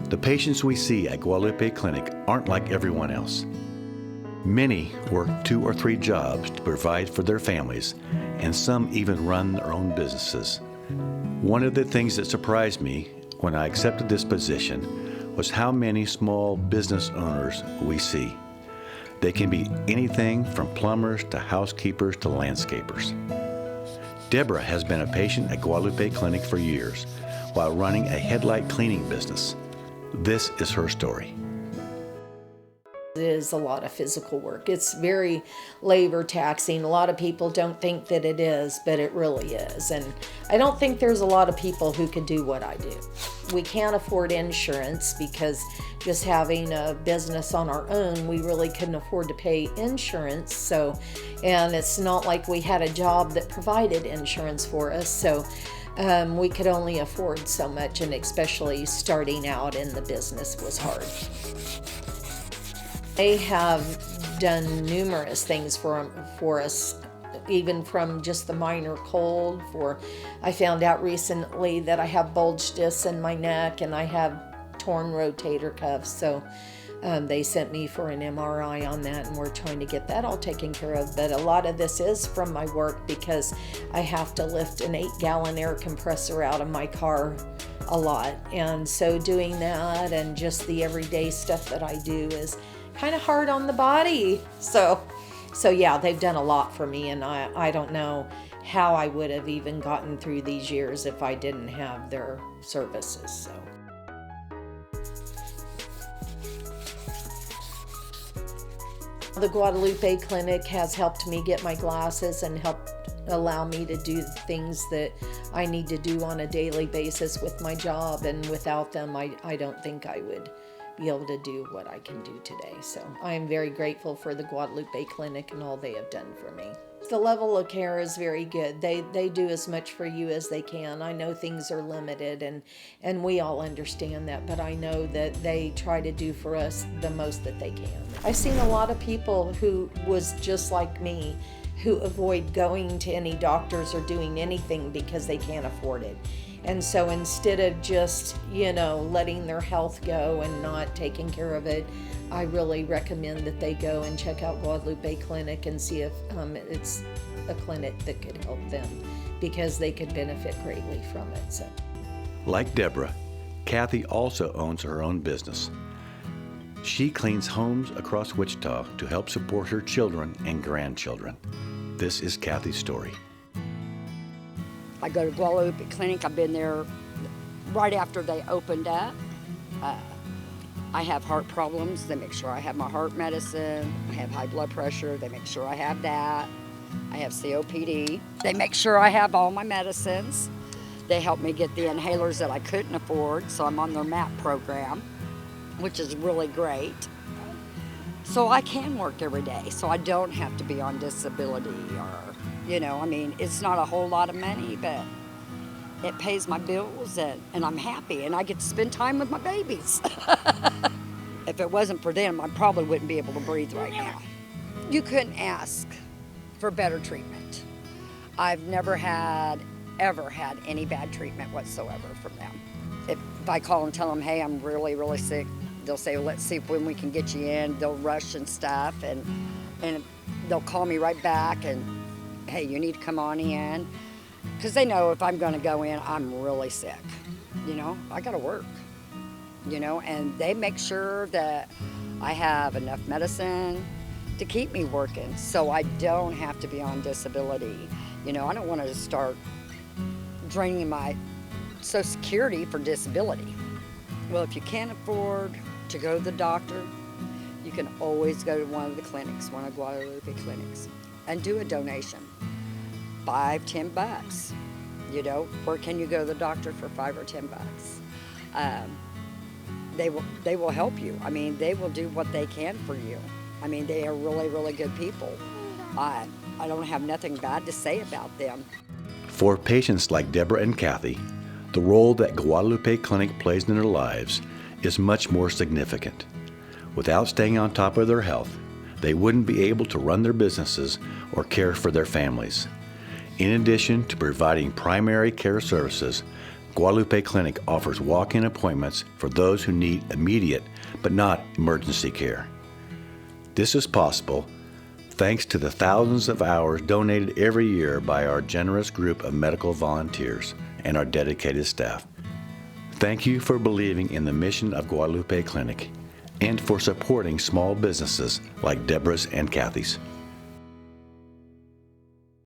The patients we see at Guadalupe Clinic aren't like everyone else. Many work 2 or 3 jobs to provide for their families, and some even run their own businesses. One of the things that surprised me when I accepted this position was how many small business owners we see. They can be anything from plumbers to housekeepers to landscapers. Deborah has been a patient at Guadalupe Clinic for years while running a headlight cleaning business. This is her story. It is a lot of physical work. It's very labor taxing. A lot of people don't think that it is, but it really is. And I don't think there's a lot of people who could do what I do. We can't afford insurance because just having a business on our own, we really couldn't afford to pay insurance. And it's not like we had a job that provided insurance for us. So we could only afford so much, and especially starting out in the business was hard. They have done numerous things for us, even from just the minor cold. I found out recently that I have bulge discs in my neck and I have torn rotator cuffs. So they sent me for an MRI on that, and we're trying to get that all taken care of. But a lot of this is from my work because I have to lift an 8-gallon air compressor out of my car a lot. And so doing that and just the everyday stuff that I do is kind of hard on the body. So yeah, they've done a lot for me, and I don't know how I would have even gotten through these years if I didn't have their services. So. The Guadalupe Clinic has helped me get my glasses and helped allow me to do things that I need to do on a daily basis with my job, and without them I don't think I would be able to do what I can do today. So I am very grateful for the Guadalupe Clinic and all they have done for me. The level of care is very good. They do as much for you as they can. I know things are limited, and we all understand that, but I know that they try to do for us the most that they can. I've seen a lot of people who was just like me, who avoid going to any doctors or doing anything because they can't afford it. And so instead of just, letting their health go and not taking care of it, I really recommend that they go and check out Guadalupe Clinic and see if it's a clinic that could help them, because they could benefit greatly from it. So, like Deborah, Kathy also owns her own business. She cleans homes across Wichita to help support her children and grandchildren. This is Kathy's story. I go to Guadalupe Clinic. I've been there right after they opened up. I have heart problems. They make sure I have my heart medicine. I have high blood pressure. They make sure I have that. I have COPD. They make sure I have all my medicines. They help me get the inhalers that I couldn't afford, so I'm on their MAP program, which is really great. So I can work every day, so I don't have to be on disability or, it's not a whole lot of money, but it pays my bills, and I'm happy, and I get to spend time with my babies. If it wasn't for them, I probably wouldn't be able to breathe right now. You couldn't ask for better treatment. I've never ever had any bad treatment whatsoever from them. If I call and tell them, hey, I'm really, really sick, they'll say, well, let's see when we can get you in. They'll rush and stuff, and they'll call me right back and, hey, you need to come on in. Because they know if I'm going to go in, I'm really sick. I got to work, and they make sure that I have enough medicine to keep me working so I don't have to be on disability. I don't want to start draining my Social Security for disability. Well, if you can't afford to go to the doctor, you can always go to one of the clinics, one of Guadalupe clinics, and do a donation. $5-10. Where can you go to the doctor for $5 or $10? They will help you. They will do what they can for you. They are really, really good people. I don't have nothing bad to say about them. For patients like Deborah and Kathy, the role that Guadalupe Clinic plays in their lives is much more significant. Without staying on top of their health, they wouldn't be able to run their businesses or care for their families. In addition to providing primary care services, Guadalupe Clinic offers walk-in appointments for those who need immediate but not emergency care. This is possible thanks to the thousands of hours donated every year by our generous group of medical volunteers and our dedicated staff. Thank you for believing in the mission of Guadalupe Clinic and for supporting small businesses like Deborah's and Kathy's.